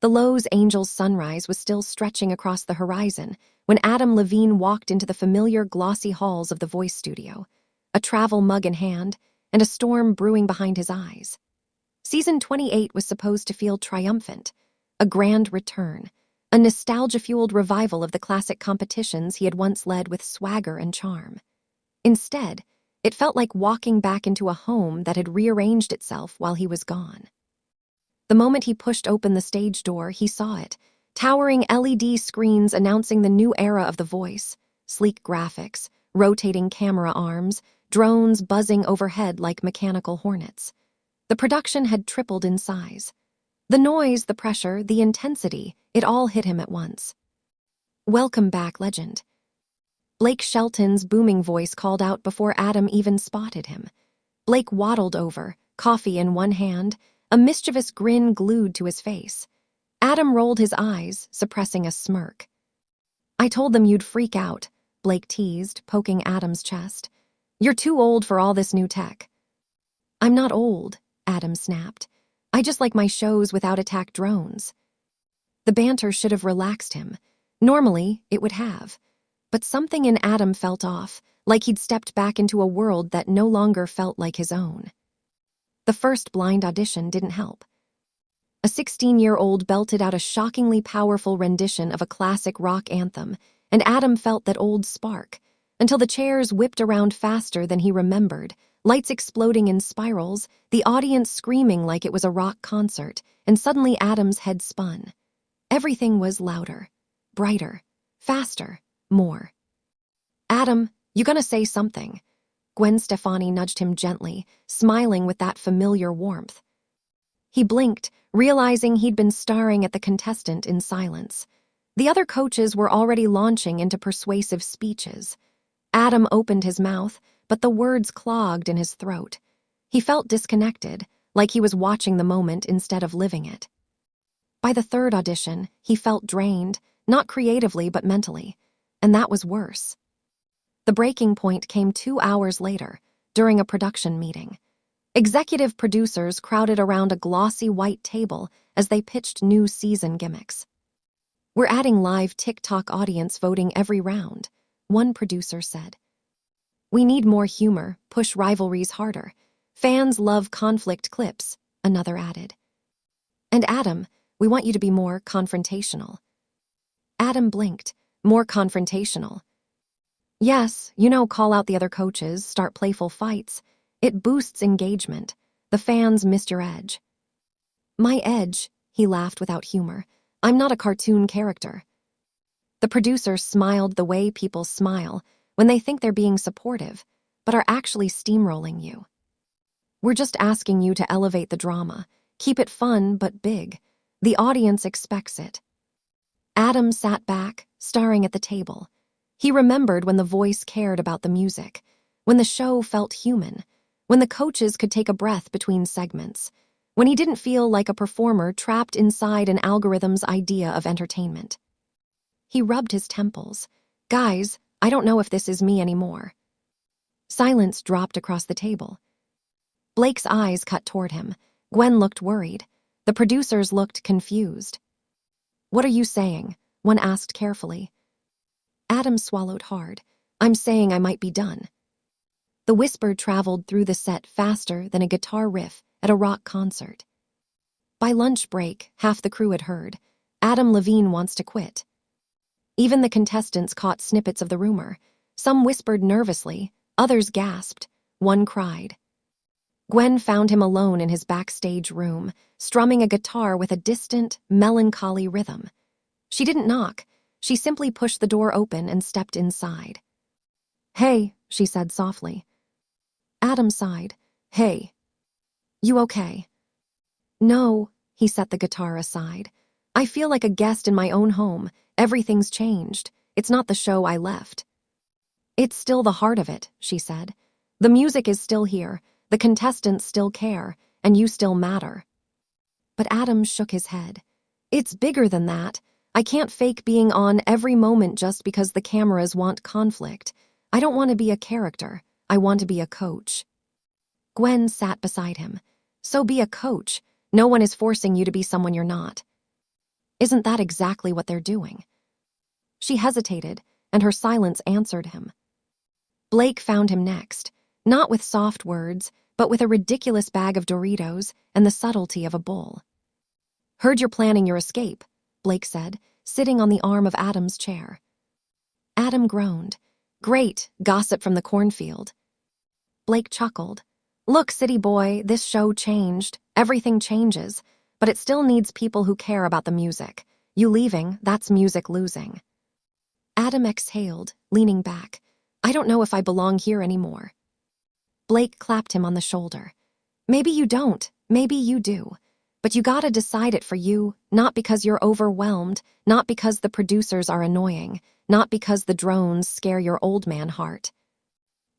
The Lowe's Angels sunrise was still stretching across the horizon when Adam Levine walked into the familiar glossy halls of the voice studio, a travel mug in hand and a storm brewing behind his eyes. Season 28 was supposed to feel triumphant, a grand return, a nostalgia-fueled revival of the classic competitions he had once led with swagger and charm. Instead, it felt like walking back into a home that had rearranged itself while he was gone. The moment he pushed open the stage door, he saw it, towering LED screens announcing the new era of The Voice, sleek graphics, rotating camera arms, drones buzzing overhead like mechanical hornets. The production had tripled in size. The noise, the pressure, the intensity, it all hit him at once. "Welcome back, legend." Blake Shelton's booming voice called out before Adam even spotted him. Blake waddled over, coffee in one hand, a mischievous grin glued to his face. Adam rolled his eyes, suppressing a smirk. "I told them you'd freak out," Blake teased, poking Adam's chest. "You're too old for all this new tech." "I'm not old," Adam snapped. "I just like my shows without attack drones." The banter should have relaxed him. Normally, it would have. But something in Adam felt off, like he'd stepped back into a world that no longer felt like his own. The first blind audition didn't help. A 16-year-old belted out a shockingly powerful rendition of a classic rock anthem, and Adam felt that old spark, until the chairs whipped around faster than he remembered, lights exploding in spirals, the audience screaming like it was a rock concert, and suddenly Adam's head spun. Everything was louder, brighter, faster, more. "Adam, you gonna say something?" Gwen Stefani nudged him gently, smiling with that familiar warmth. He blinked, realizing he'd been staring at the contestant in silence. The other coaches were already launching into persuasive speeches. Adam opened his mouth, but the words clogged in his throat. He felt disconnected, like he was watching the moment instead of living it. By the third audition, he felt drained, not creatively but mentally, and that was worse. The breaking point came 2 hours later, during a production meeting. Executive producers crowded around a glossy white table as they pitched new season gimmicks. "We're adding live TikTok audience voting every round," one producer said. "We need more humor, push rivalries harder. Fans love conflict clips," another added. "And Adam, we want you to be more confrontational." Adam blinked. More confrontational. "Yes, call out the other coaches, start playful fights. It boosts engagement. The fans missed your edge." "My edge," he laughed without humor. "I'm not a cartoon character." The producer smiled the way people smile when they think they're being supportive, but are actually steamrolling you. "We're just asking you to elevate the drama. Keep it fun but big. The audience expects it." Adam sat back, staring at the table. He remembered when The Voice cared about the music, when the show felt human, when the coaches could take a breath between segments, when he didn't feel like a performer trapped inside an algorithm's idea of entertainment. He rubbed his temples. "Guys, I don't know if this is me anymore." Silence dropped across the table. Blake's eyes cut toward him. Gwen looked worried. The producers looked confused. "What are you saying?" one asked carefully. Adam swallowed hard. "I'm saying I might be done." The whisper traveled through the set faster than a guitar riff at a rock concert. By lunch break, half the crew had heard. Adam Levine wants to quit. Even the contestants caught snippets of the rumor. Some whispered nervously, others gasped, one cried. Gwen found him alone in his backstage room, strumming a guitar with a distant, melancholy rhythm. She didn't knock. She simply pushed the door open and stepped inside. "Hey," she said softly. Adam sighed. "Hey. You okay?" "No," he set the guitar aside. "I feel like a guest in my own home. Everything's changed. It's not the show I left." "It's still the heart of it," she said. "The music is still here, the contestants still care, and you still matter." But Adam shook his head. "It's bigger than that. I can't fake being on every moment just because the cameras want conflict. I don't want to be a character. I want to be a coach." Gwen sat beside him. "So be a coach. No one is forcing you to be someone you're not." Isn't that exactly what they're doing? She hesitated, and her silence answered him. Blake found him next, not with soft words, but with a ridiculous bag of Doritos and the subtlety of a bull. "Heard you're planning your escape," Blake said, sitting on the arm of Adam's chair. Adam groaned. "Great, gossip from the cornfield." Blake chuckled. "Look, city boy, this show changed. Everything changes, but it still needs people who care about the music. You leaving, that's music losing." Adam exhaled, leaning back. "I don't know if I belong here anymore." Blake clapped him on the shoulder. "Maybe you don't, maybe you do. But you gotta decide it for you, not because you're overwhelmed, not because the producers are annoying, not because the drones scare your old man heart.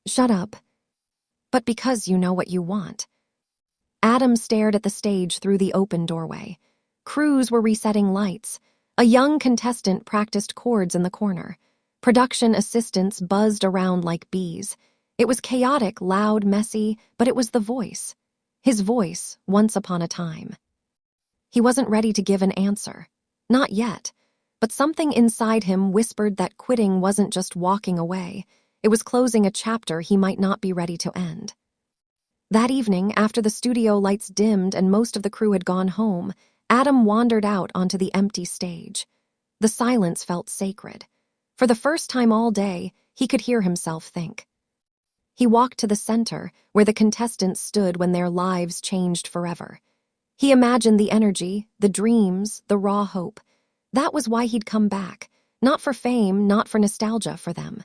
Shut up. But because you know what you want." Adam stared at the stage through the open doorway. Crews were resetting lights. A young contestant practiced chords in the corner. Production assistants buzzed around like bees. It was chaotic, loud, messy, but it was the voice. His voice, once upon a time. He wasn't ready to give an answer. Not yet. But something inside him whispered that quitting wasn't just walking away. It was closing a chapter he might not be ready to end. That evening, after the studio lights dimmed and most of the crew had gone home, Adam wandered out onto the empty stage. The silence felt sacred. For the first time all day, he could hear himself think. He walked to the center, where the contestants stood when their lives changed forever. He imagined the energy, the dreams, the raw hope. That was why he'd come back. Not for fame, not for nostalgia for them.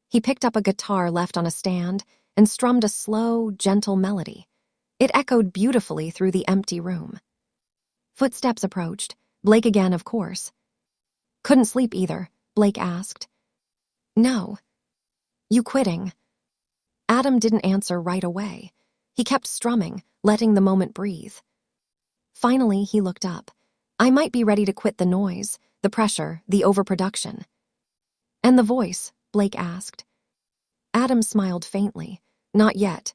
He picked up a guitar left on a stand and strummed a slow, gentle melody. It echoed beautifully through the empty room. Footsteps approached. Blake again, of course. "Couldn't sleep either?" Blake asked. "No." "You quitting?" Adam didn't answer right away. He kept strumming, letting the moment breathe. Finally, he looked up. "I might be ready to quit the noise, the pressure, the overproduction." "And the voice?" Blake asked. Adam smiled faintly. "Not yet."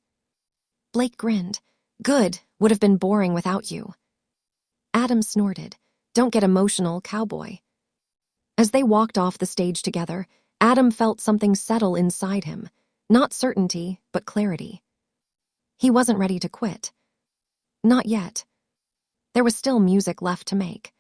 Blake grinned. "Good, would have been boring without you." Adam snorted. "Don't get emotional, cowboy." As they walked off the stage together, Adam felt something settle inside him. Not certainty, but clarity. He wasn't ready to quit. Not yet. There was still music left to make.